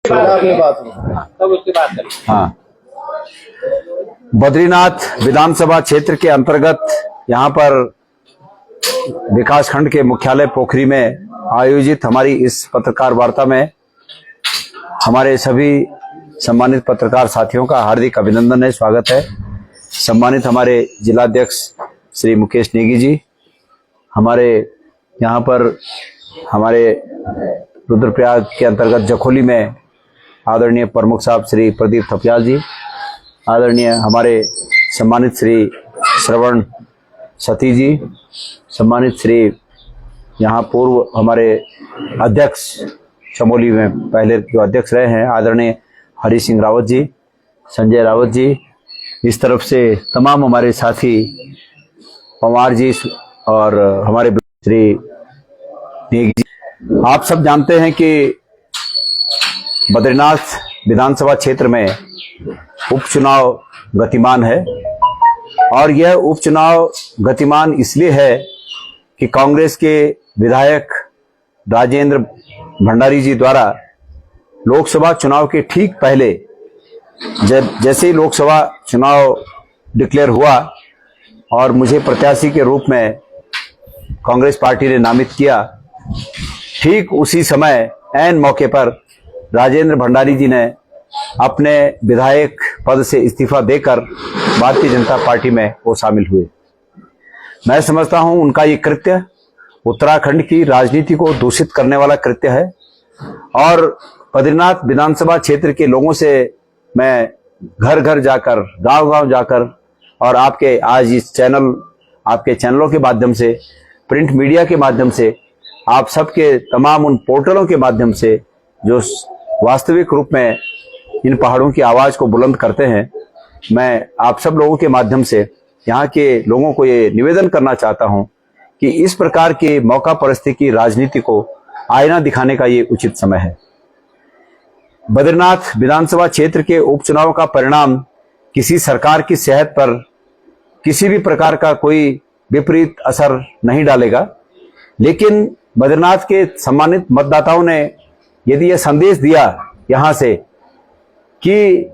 तब उसके बाद करें। हाँ, बद्रीनाथ विधानसभा क्षेत्र के अंतर्गत यहाँ पर विकासखंड के मुख्यालय पोखरी में आयोजित हमारी इस पत्रकार वार्ता में हमारे सभी सम्मानित पत्रकार साथियों का हार्दिक अभिनंदन है, स्वागत है। सम्मानित हमारे जिलाध्यक्ष श्री मुकेश नेगी जी, हमारे यहाँ पर हमारे रुद्रप्रयाग के अंतर्गत जखोली में आदरणीय प्रमुख साहब श्री प्रदीप थपियाल जी, आदरणीय हमारे सम्मानित श्री श्रवण सती जी, सम्मानित श्री यहाँ पूर्व हमारे अध्यक्ष चमोली में पहले जो अध्यक्ष रहे हैं आदरणीय हरि सिंह रावत जी, संजय रावत जी, इस तरफ से तमाम हमारे साथी पवार जी और हमारे श्री नेगी जी। आप सब जानते हैं कि बद्रीनाथ विधानसभा क्षेत्र में उपचुनाव गतिमान है और यह उपचुनाव गतिमान इसलिए है कि कांग्रेस के विधायक राजेंद्र भंडारी जी द्वारा लोकसभा चुनाव के ठीक पहले जैसे ही लोकसभा चुनाव डिक्लेयर हुआ और मुझे प्रत्याशी के रूप में कांग्रेस पार्टी ने नामित किया, ठीक उसी समय ऐन मौके पर राजेंद्र भंडारी जी ने अपने विधायक पद से इस्तीफा देकर भारतीय जनता पार्टी में वो शामिल हुए। मैं समझता हूं उनका ये कृत्य उत्तराखंड की राजनीति को दूषित करने वाला कृत्य है और बद्रीनाथ विधानसभा क्षेत्र के लोगों से मैं घर घर जाकर, गांव गांव जाकर और आपके आज इस चैनल, आपके चैनलों के माध्यम से, प्रिंट मीडिया के माध्यम से, आप सबके तमाम उन पोर्टलों के माध्यम से जो वास्तविक रूप में इन पहाड़ों की आवाज को बुलंद करते हैं, मैं आप सब लोगों के माध्यम से यहाँ के लोगों को ये निवेदन करना चाहता हूँ कि इस प्रकार के मौका परिस्थिति की राजनीति को आईना दिखाने का ये उचित समय है। बद्रीनाथ विधानसभा क्षेत्र के उपचुनाव का परिणाम किसी सरकार की सेहत पर किसी भी प्रकार का कोई विपरीत असर नहीं डालेगा, लेकिन बद्रीनाथ के सम्मानित मतदाताओं ने यदि यह संदेश दिया यहां से कि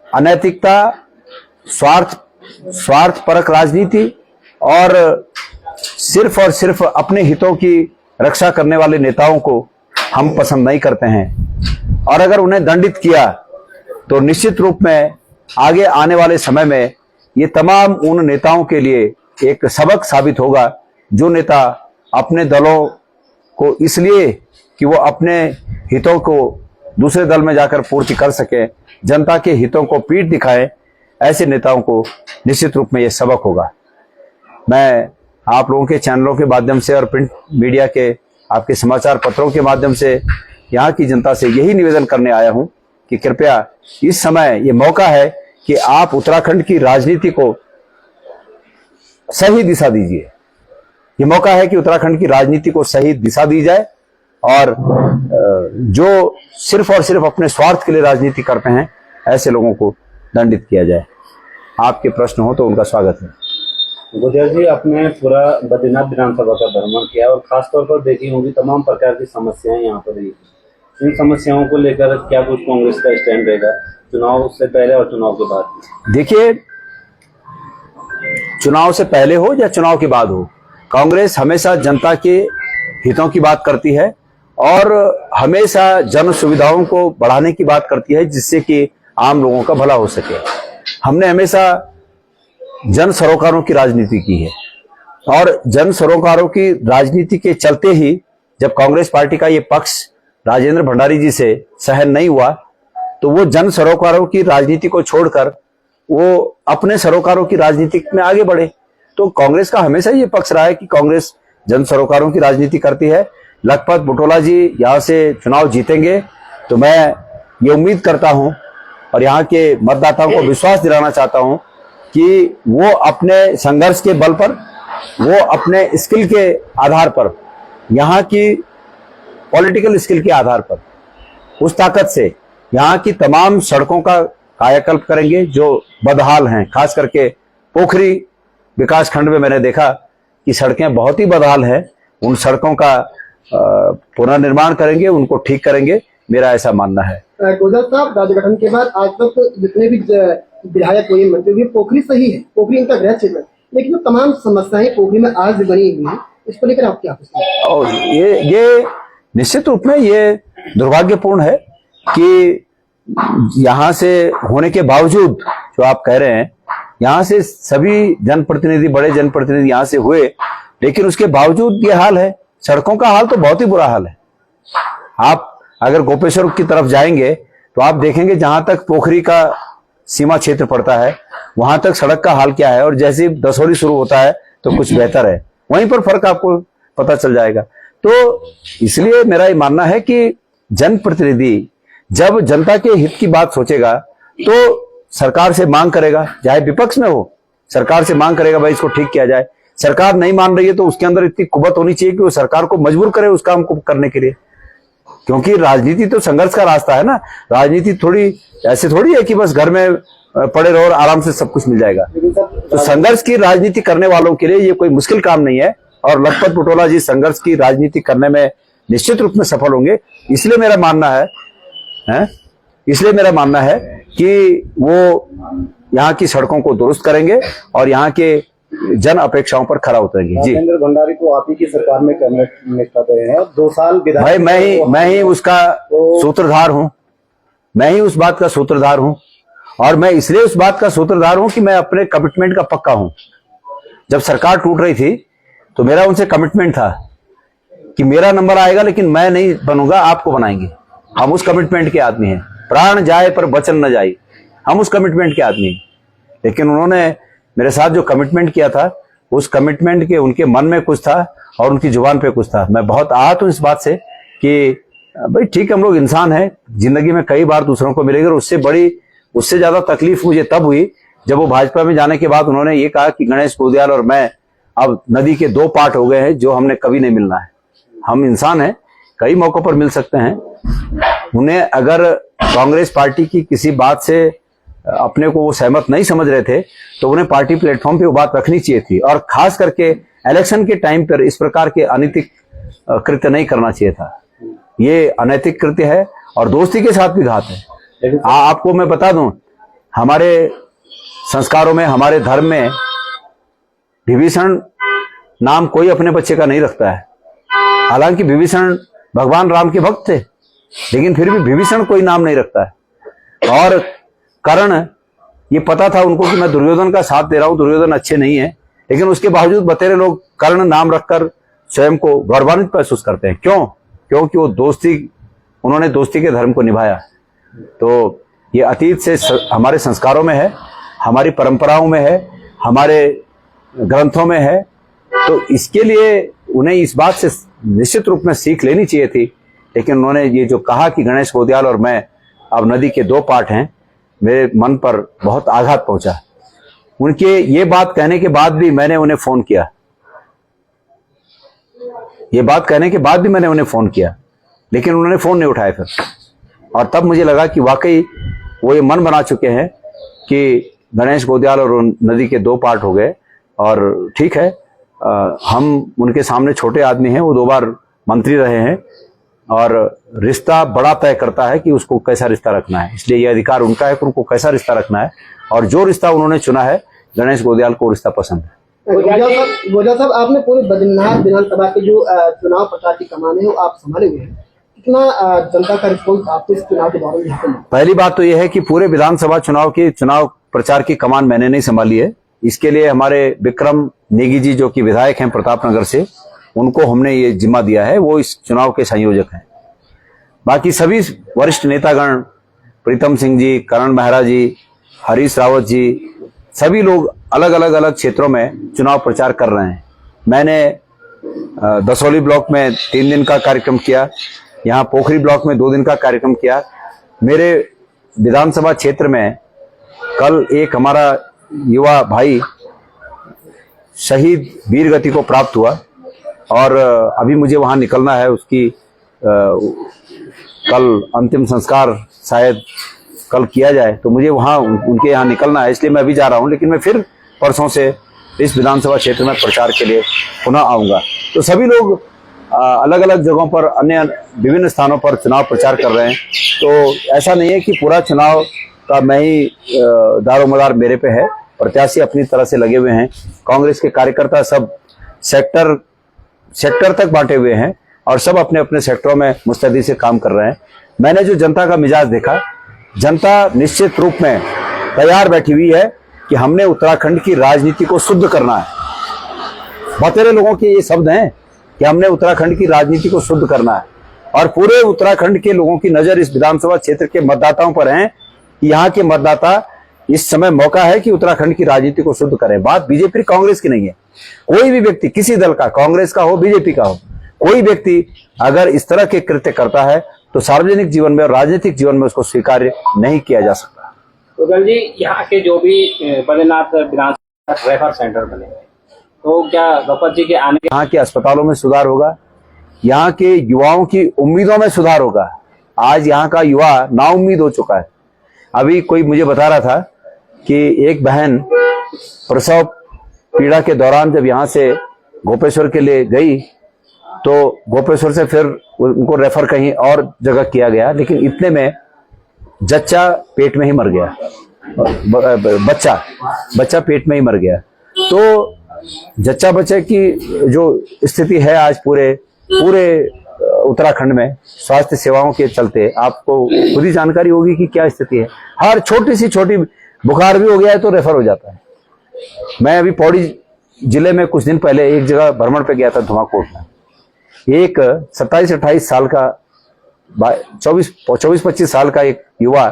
अनैतिकता, स्वार्थपरक राजनीति और सिर्फ अपने हितों की रक्षा करने वाले नेताओं को हम पसंद नहीं करते हैं और अगर उन्हें दंडित किया तो निश्चित रूप में आगे आने वाले समय में ये तमाम उन नेताओं के लिए एक सबक साबित होगा जो नेता अपने दलों को इसलिए कि वो अपने हितों को दूसरे दल में जाकर पूर्ति कर सके, जनता के हितों को पीठ दिखाएं, ऐसे नेताओं को निश्चित रूप में ये सबक होगा। मैं आप लोगों के चैनलों के माध्यम से और प्रिंट मीडिया के आपके समाचार पत्रों के माध्यम से यहाँ की जनता से यही निवेदन करने आया हूँ कि कृपया इस समय ये मौका है कि आप उत्तराखंड की राजनीति को सही दिशा दीजिए। ये मौका है कि उत्तराखंड की राजनीति को सही दिशा दी जाए और जो सिर्फ और सिर्फ अपने स्वार्थ के लिए राजनीति करते हैं ऐसे लोगों को दंडित किया जाए। आपके प्रश्न हो तो उनका स्वागत है। गुजर जी, आपने पूरा बद्रीनाथ विधानसभा का भ्रमण किया और खासतौर पर देखी होंगी तमाम प्रकार की समस्याएं यहाँ पर रही। इन समस्याओं को लेकर क्या कुछ कांग्रेस का स्टैंड रहेगा चुनाव से पहले और चुनाव के बाद? देखिए, चुनाव से पहले हो या चुनाव के बाद हो, कांग्रेस हमेशा जनता के हितों की बात करती है और हमेशा जन सुविधाओं को बढ़ाने की बात करती है जिससे कि आम लोगों का भला हो सके। हमने हमेशा जन सरोकारों की राजनीति की है और जन सरोकारों की राजनीति के चलते ही जब कांग्रेस पार्टी का ये पक्ष राजेंद्र भंडारी जी से सहन नहीं हुआ तो वो जन सरोकारों की राजनीति को छोड़कर वो अपने सरोकारों की राजनीति में आगे बढ़े। तो कांग्रेस का हमेशा ये पक्ष रहा है कि कांग्रेस जन सरोकारों की राजनीति करती है। लखपत बुटोला जी यहाँ से चुनाव जीतेंगे तो मैं ये उम्मीद करता हूं और यहाँ के मतदाताओं को विश्वास दिलाना चाहता हूं कि वो अपने संघर्ष के बल पर, वो अपने स्किल के आधार पर, यहाँ की पॉलिटिकल स्किल के आधार पर, उस ताकत से यहाँ की तमाम सड़कों का कायाकल्प करेंगे जो बदहाल हैं। खास करके पोखरी विकासखंड में मैंने देखा कि सड़कें बहुत ही बदहाल हैं। उन सड़कों का पुनर्निर्माण करेंगे, उनको ठीक करेंगे। मेरा ऐसा मानना है। गोजर साहब, राज्य गठन के बाद आज तक जितने भी विधायक हुए, मंत्री हुए, पोखरी सही है, पोखरी इनका गृह क्षेत्र है, लेकिन जो तमाम समस्याएं पोखरी में आज भी बनी हुई है, इसको लेकर आप क्या सोचते हैं? और ये निश्चित रूप में ये दुर्भाग्यपूर्ण है कि यहाँ से होने के बावजूद जो आप कह रहे हैं, यहाँ से सभी जनप्रतिनिधि, बड़े जनप्रतिनिधि यहाँ से हुए, लेकिन उसके बावजूद ये हाल है। सड़कों का हाल तो बहुत ही बुरा हाल है। आप अगर गोपेश्वर की तरफ जाएंगे तो आप देखेंगे जहां तक पोखरी का सीमा क्षेत्र पड़ता है वहां तक सड़क का हाल क्या है, और जैसे दसौली शुरू होता है तो कुछ बेहतर है, वहीं पर फर्क आपको पता चल जाएगा। तो इसलिए मेरा ये मानना है कि जनप्रतिनिधि जब जनता के हित की बात सोचेगा तो सरकार से मांग करेगा, चाहे विपक्ष में हो, सरकार से मांग करेगा भाई इसको ठीक किया जाए। सरकार नहीं मान रही है तो उसके अंदर इतनी कुवत होनी चाहिए कि वो सरकार को मजबूर करे उस काम को करने के लिए, क्योंकि राजनीति तो संघर्ष का रास्ता है ना। राजनीति थोड़ी ऐसे थोड़ी है कि बस घर में पड़े रहो और आराम से सब कुछ मिल जाएगा। तो संघर्ष की राजनीति करने वालों के लिए ये कोई मुश्किल काम नहीं है, और लखपत पटोला जी संघर्ष की राजनीति करने में निश्चित रूप में सफल होंगे। इसलिए मेरा मानना है कि वो यहाँ की सड़कों को दुरुस्त करेंगे और यहाँ के जन अपेक्षाओं पर खरा उतरेंगे। जी, राजेंद्र भंडारी को आप ही की सरकार में कैबिनेट में कर रहे हैं, 2 साल भाई मैं ही उसका सूत्रधार हूं, मैं ही उस बात का सूत्रधार हूं, और मैं इसलिए उस बात का सूत्रधार हूं कि मैं अपने कमिटमेंट का पक्का हूं। जब सरकार टूट रही थी तो मेरा उनसे कमिटमेंट था कि मेरा नंबर आएगा लेकिन मैं नहीं बनूंगा, आपको बनाएंगे। हम उस कमिटमेंट के आदमी हैं, प्राण जाए पर वचन न जाए, हम उस कमिटमेंट के आदमी हैं। लेकिन उन्होंने मेरे साथ जो कमिटमेंट किया था, उस कमिटमेंट के उनके मन में कुछ था और उनकी जुबान पे कुछ था। मैं बहुत आहत हूं इस बात से कि भाई ठीक है, हम लोग इंसान हैं, जिंदगी में कई बार दूसरों को मिलेगा। उससे ज्यादा तकलीफ मुझे तब हुई जब वो भाजपा में जाने के बाद उन्होंने ये कहा कि गणेश गोदियाल और मैं अब नदी के 2 पार्ट हो गए हैं, जो हमने कभी नहीं मिलना है। हम इंसान हैं, कई मौकों पर मिल सकते हैं। उन्हें अगर कांग्रेस पार्टी की किसी बात से अपने को वो सहमत नहीं समझ रहे थे तो उन्हें पार्टी प्लेटफॉर्म पे वो बात रखनी चाहिए थी, और खास करके इलेक्शन के टाइम पर इस प्रकार के अनैतिक कृत्य नहीं करना चाहिए था। ये अनैतिक कृत्य है और दोस्ती के साथ भी घात है। आपको मैं बता दूं, हमारे संस्कारों में, हमारे धर्म में विभीषण नाम कोई अपने बच्चे का नहीं रखता है। हालांकि विभीषण भगवान राम के भक्त थे, लेकिन फिर भी विभीषण कोई नाम नहीं रखता है। और कर्ण, ये पता था उनको कि मैं दुर्योधन का साथ दे रहा हूं, दुर्योधन अच्छे नहीं है, लेकिन उसके बावजूद बतेरे लोग कर्ण नाम रखकर स्वयं को गौरवान्वित महसूस करते हैं। क्यों? क्योंकि वो उन्होंने दोस्ती के धर्म को निभाया। तो ये अतीत से हमारे संस्कारों में है, हमारी परंपराओं में है, हमारे ग्रंथों में है। तो इसके लिए उन्हें इस बात से निश्चित रूप में सीख लेनी चाहिए थी। लेकिन उन्होंने ये जो कहा कि गणेश गोदियाल और मैं अब नदी के 2 पार्ट हैं, मेरे मन पर बहुत आघात पहुंचा। उनके ये बात कहने के बाद भी मैंने उन्हें फोन किया, लेकिन उन्होंने फोन नहीं उठाया फिर। और तब मुझे लगा कि वाकई वो ये मन बना चुके हैं कि गणेश गोदियाल और नदी के 2 पार्ट हो गए। और ठीक है, हम उनके सामने छोटे आदमी हैं, वो 2 बार मंत्री रहे हैं, और रिश्ता बड़ा तय करता है कि उसको कैसा रिश्ता रखना है। इसलिए ये अधिकार उनका है कि उनको कैसा रिश्ता रखना है, और जो रिश्ता उन्होंने चुना है, गणेश गोदियाल को रिश्ता पसंद है। गोदियाल साहब, आपने पूरे बद्रीनाथ विधानसभा के जो चुनाव प्रचार की कमान है वो आप संभाले हुए हैं, कितना जनता का रिस्पॉन्स आपको इस चुनाव के बारे में? पहली बात तो यह है कि पूरे विधानसभा चुनाव प्रचार की कमान मैंने नहीं संभाली है। इसके लिए हमारे विक्रम नेगी जी, जो कि विधायक हैं प्रतापनगर से, उनको हमने ये जिम्मा दिया है, वो इस चुनाव के संयोजक हैं। बाकी सभी वरिष्ठ नेतागण, प्रीतम सिंह जी, करण मेहरा जी, हरीश रावत जी, सभी लोग अलग क्षेत्रों में चुनाव प्रचार कर रहे हैं। मैंने दसौली ब्लॉक में 3 दिन का कार्यक्रम किया, यहाँ पोखरी ब्लॉक में 2 दिन का कार्यक्रम किया। मेरे विधानसभा क्षेत्र में कल एक हमारा युवा भाई शहीद वीर गति को प्राप्त हुआ, और अभी मुझे वहां निकलना है। उसकी कल अंतिम संस्कार शायद कल किया जाए, तो मुझे वहां उनके यहाँ निकलना है, इसलिए मैं अभी जा रहा हूं। लेकिन मैं फिर परसों से इस विधानसभा क्षेत्र में प्रचार के लिए पुनः आऊंगा। तो सभी लोग अलग अलग जगहों पर अन्य विभिन्न स्थानों पर चुनाव प्रचार कर रहे हैं। तो ऐसा नहीं है कि पूरा चुनाव का मैं ही दारोमदार मेरे पे है। प्रत्याशी अपनी तरह से लगे हुए हैं। कांग्रेस के कार्यकर्ता सब सेक्टर तक बांटे हुए हैं और सब अपने अपने सेक्टरों में मुस्तैदी से काम कर रहे हैं। मैंने जो जनता का मिजाज देखा, जनता निश्चित रूप में तैयार बैठी हुई है कि हमने उत्तराखंड की राजनीति को शुद्ध करना है। बतेरे लोगों के ये शब्द हैं कि हमने उत्तराखंड की राजनीति को शुद्ध करना है और पूरे उत्तराखंड के लोगों की नजर इस विधानसभा क्षेत्र के मतदाताओं पर है। यहाँ के मतदाता इस समय मौका है कि उत्तराखंड की राजनीति को शुद्ध करें। बात बीजेपी कांग्रेस की नहीं है। कोई भी व्यक्ति, किसी दल का, कांग्रेस का हो, बीजेपी का हो, कोई व्यक्ति अगर इस तरह के कृत्य करता है तो सार्वजनिक जीवन में और राजनीतिक जीवन में उसको स्वीकार्य नहीं किया जा सकता। तो गल जी, यहाँ के जो भी बद्रीनाथ विधानसभा रेफर सेंटर बने, तो क्या गणपत जी के आने यहाँ के अस्पतालों में सुधार होगा, यहाँ के युवाओं की उम्मीदों में सुधार होगा। आज यहाँ का युवा नाउम्मीद हो चुका है। अभी कोई मुझे बता रहा था कि एक बहन प्रसव पीड़ा के दौरान जब यहाँ से गोपेश्वर के लिए गई तो गोपेश्वर से फिर उनको रेफर कहीं और जगह किया गया, लेकिन इतने में जच्चा पेट में ही मर गया, बच्चा पेट में ही मर गया। तो जच्चा बच्चे की जो स्थिति है आज पूरे उत्तराखंड में स्वास्थ्य सेवाओं के चलते आपको खुद ही जानकारी होगी कि क्या स्थिति है। हर छोटी बुखार भी हो गया है तो रेफर हो जाता है। मैं अभी पौड़ी जिले में कुछ दिन पहले एक जगह भ्रमण पे गया था, धुमाकोट में। एक 27-28 साल का 24-25 साल का एक युवा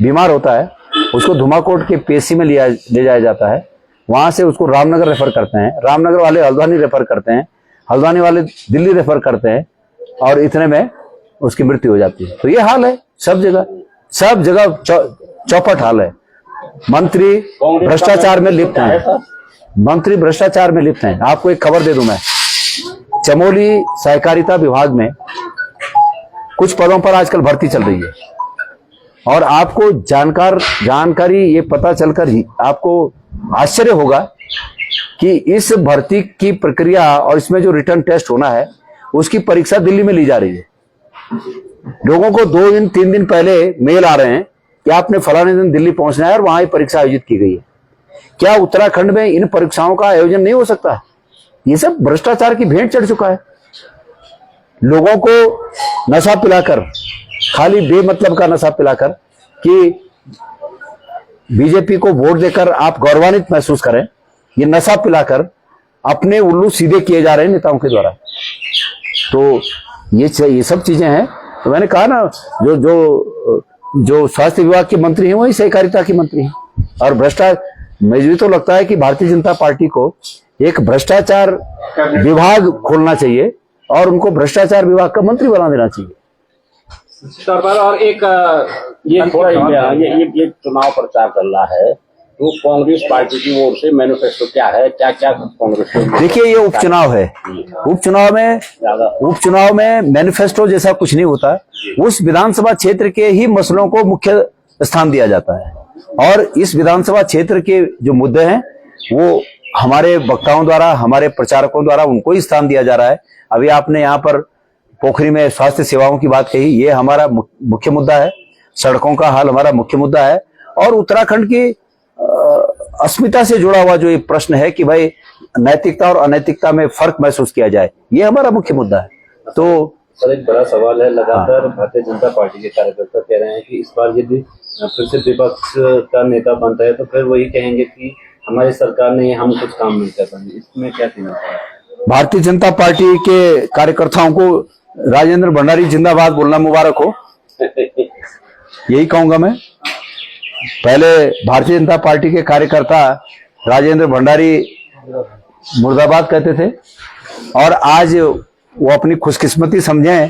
बीमार होता है, उसको धुमाकोट के पीएचसी में ले जाया जाता है। वहां से उसको रामनगर रेफर करते हैं, रामनगर वाले हल्द्वानी रेफर करते हैं, हल्द्वानी वाले दिल्ली रेफर करते हैं और इतने में उसकी मृत्यु हो जाती है। तो ये हाल है सब जगह चौपट हाल है। मंत्री भ्रष्टाचार में लिप्त हैं। आपको एक खबर दे दूं मैं, चमोली सहकारिता विभाग में कुछ पदों पर आजकल भर्ती चल रही है और आपको जानकारी ये पता चलकर ही आपको आश्चर्य होगा कि इस भर्ती की प्रक्रिया और इसमें जो रिटर्न टेस्ट होना है उसकी परीक्षा दिल्ली में ली जा रही है। लोगों को 2-3 दिन पहले मेल आ रहे हैं कि आपने फलाने दिन दिल्ली पहुंचना है और वहां ही परीक्षा आयोजित की गई है। क्या उत्तराखंड में इन परीक्षाओं का आयोजन नहीं हो सकता? ये सब भ्रष्टाचार की भेंट चढ़ चुका है। लोगों को नशा पिलाकर, खाली बेमतलब का नशा पिलाकर कि बीजेपी को वोट देकर आप गौरवान्वित महसूस करें, ये नशा पिलाकर अपने उल्लू सीधे किए जा रहे हैं नेताओं के द्वारा। तो ये सब चीजें हैं। तो मैंने कहा ना, जो स्वास्थ्य विभाग के मंत्री हैं वही सहकारिता के मंत्री हैं। और मुझे तो लगता है कि भारतीय जनता पार्टी को एक भ्रष्टाचार विभाग खोलना चाहिए और उनको भ्रष्टाचार विभाग का मंत्री बना देना चाहिए। तौर पर और एक ये थोड़ा ये चुनाव प्रचार चल रहा है, तो कांग्रेस पार्टी की ओर से मैनिफेस्टो क्या है, क्या कांग्रेस को? देखिए, ये उपचुनाव है। उपचुनाव में मैनिफेस्टो जैसा कुछ नहीं होता। उस विधानसभा क्षेत्र के ही मसलों को मुख्य स्थान दिया जाता है और इस विधानसभा क्षेत्र के जो मुद्दे हैं वो हमारे वक्ताओं द्वारा, हमारे प्रचारकों द्वारा उनको ही स्थान दिया जा रहा है। अभी आपने यहाँ पर पोखरी में स्वास्थ्य सेवाओं की बात कही, ये हमारा मुख्य मुद्दा है। सड़कों का हाल हमारा मुख्य मुद्दा है और उत्तराखंड की अस्मिता से जुड़ा हुआ जो ये प्रश्न है कि भाई नैतिकता और अनैतिकता में फर्क महसूस किया जाए, ये हमारा मुख्य मुद्दा है। तो सर, एक बड़ा सवाल है, लगातार भारतीय जनता पार्टी के कार्यकर्ता कह रहे हैं कि इस बार यदि फिर से विपक्ष का नेता बनता है तो फिर वही कहेंगे कि हमारी सरकार ने हम कुछ काम नहीं कर पाए। इसमें क्या कहना है? भारतीय जनता पार्टी के कार्यकर्ताओं को राजेंद्र भंडारी जिंदाबाद बोलना मुबारक हो, यही कहूंगा मैं। पहले भारतीय जनता पार्टी के कार्यकर्ता राजेंद्र भंडारी मुर्दाबाद कहते थे और आज वो अपनी खुशकिस्मती समझें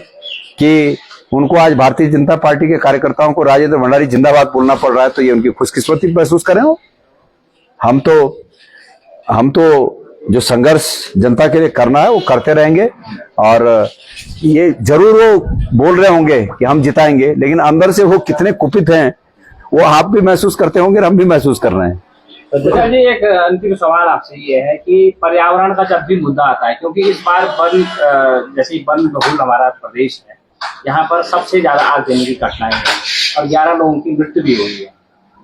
कि उनको आज भारतीय जनता पार्टी के कार्यकर्ताओं को राजेंद्र भंडारी जिंदाबाद बोलना पड़ रहा है, तो ये उनकी खुशकिस्मती महसूस करें। हो हम तो जो संघर्ष जनता के लिए करना है वो करते रहेंगे और ये जरूर वो बोल रहे होंगे कि हम जिताएंगे, लेकिन अंदर से वो कितने कुपित हैं वो आप भी महसूस करते होंगे और हम भी महसूस कर रहे हैं। सर जी, एक अंतिम सवाल आपसे ये है कि पर्यावरण का जब भी मुद्दा आता है, क्योंकि इस बार वन जैसे वन बहुल हमारा प्रदेश है, यहाँ पर सबसे ज्यादा आगजनी की घटनाएं हैं और 11 लोगों की मृत्यु भी हुई है।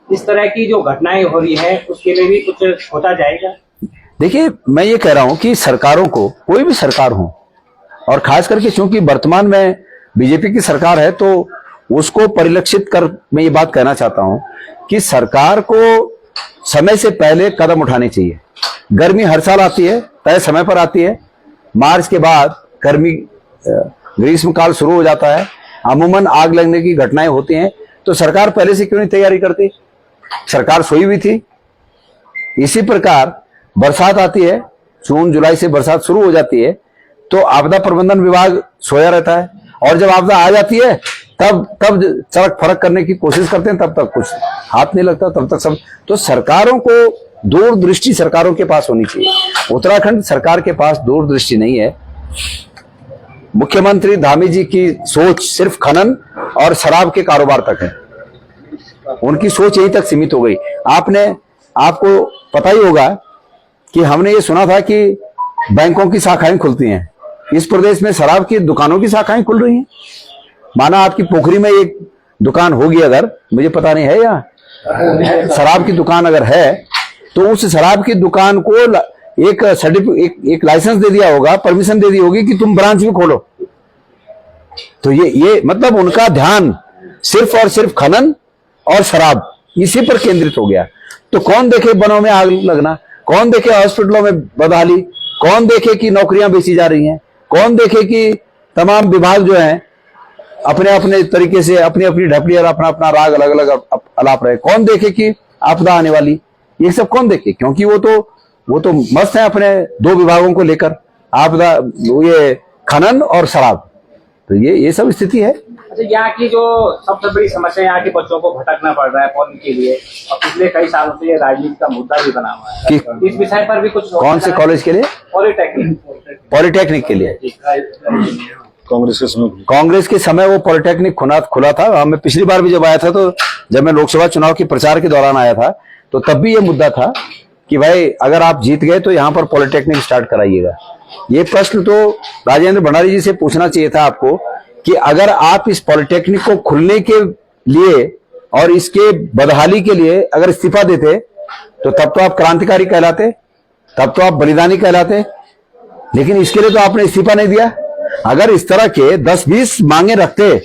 इस तरह की जो घटनाएं हो रही है उसके लिए भी कुछ सोचा जाएगा? देखिए, मैं ये कह रहा हूं कि सरकारों को, कोई भी सरकार हो, और खास करके चूंकि वर्तमान में बीजेपी की सरकार है, तो उसको परिलक्षित कर मैं ये बात कहना चाहता हूं कि सरकार को समय से पहले कदम उठाने चाहिए। गर्मी हर साल आती है, तय समय पर आती है। मार्च के बाद गर्मी ग्रीष्म काल शुरू हो जाता है, अमूमन आग लगने की घटनाएं होती हैं। तो सरकार पहले से क्यों नहीं तैयारी करती? सरकार सोई हुई थी। इसी प्रकार बरसात आती है, जून जुलाई से बरसात शुरू हो जाती है, तो आपदा प्रबंधन विभाग सोया रहता है, और जब आपदा आ जाती है तब सड़क फरक करने की कोशिश करते हैं, तब तक कुछ हाथ नहीं लगता, तब तक सब। तो सरकारों को दूरदृष्टि सरकारों के पास होनी चाहिए। उत्तराखंड सरकार के पास दूरदृष्टि नहीं है। मुख्यमंत्री धामी जी की सोच सिर्फ खनन और शराब के कारोबार तक है, उनकी सोच यहीं तक सीमित हो गई। आपको पता ही होगा कि हमने ये सुना था कि बैंकों की शाखाएं खुलती हैं, इस प्रदेश में शराब की दुकानों की शाखाएं खुल रही हैं। माना आपकी पोखरी में एक दुकान होगी, अगर मुझे पता नहीं है, या शराब की दुकान अगर है, तो उस शराब की दुकान को एक सर्टिफिकेट, एक लाइसेंस दे दिया होगा, परमिशन दे दी होगी कि तुम ब्रांच में खोलो। तो ये मतलब उनका ध्यान सिर्फ और सिर्फ खनन और शराब, इसी पर केंद्रित हो गया। तो कौन देखे वनों में आग लगना, कौन देखे हॉस्पिटलों में बदहाली, कौन देखे कि नौकरियां बेची जा रही हैं, कौन देखे कि तमाम विभाग जो हैं अपने अपने तरीके से अपनी अपनी ढपली और अपना अपना राग अलग अलग अलाप रहे, कौन देखे कि आपदा आने वाली, ये सब कौन देखे? क्योंकि वो तो मस्त है अपने दो विभागों को लेकर, आपदा, ये खनन और शराब। तो ये सब स्थिति है। अच्छा, यहाँ की जो सबसे बड़ी समस्या, यहाँ के बच्चों को भटकना पड़ रहा है पढ़ने के लिए, और पिछले कई सालों से ये राजनीति का मुद्दा भी बना हुआ है। इस विषय पर भी कुछ कौन से कॉलेज के लिए? पॉलिटेक्निक के लिए। कांग्रेस के समय वो पॉलिटेक्निक खुला था। मैं पिछली बार भी जब आया था, तो जब मैं लोकसभा चुनाव के प्रचार के दौरान आया था, तो तब भी ये मुद्दा था कि भाई अगर आप जीत गए तो यहाँ पर पॉलिटेक्निक स्टार्ट कराइएगा। ये प्रश्न तो राजेंद्र भंडारी जी से पूछना चाहिए था आपको कि अगर आप इस पॉलिटेक्निक को खुलने के लिए और इसके बदहाली के लिए अगर इस्तीफा देते, तो तब तो आप क्रांतिकारी कहलाते, तब तो आप बलिदानी कहलाते। लेकिन इसके लिए तो आपने इस्तीफा नहीं दिया। अगर इस तरह के 10-20 मांगे रखते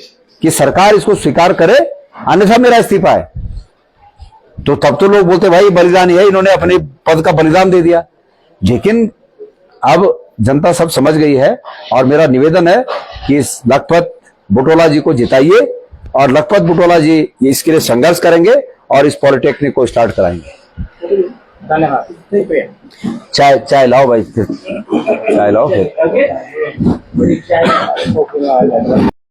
कि सरकार इसको स्वीकार करे, अन्यथा मेरा इस्तीफा है, तो तब तो लोग बोलते भाई बलिदानी है, इन्होंने अपने पद का बलिदान दे दिया। लेकिन अब जनता सब समझ गई है, और मेरा निवेदन है कि इस लखपत बुटोला जी को जिताइए, और लखपत बुटोला जी इसके लिए संघर्ष करेंगे और इस पॉलिटेक्निक को स्टार्ट कराएंगे। धन्यवाद। चाय लाओ भाई, चाय लाओ फिर।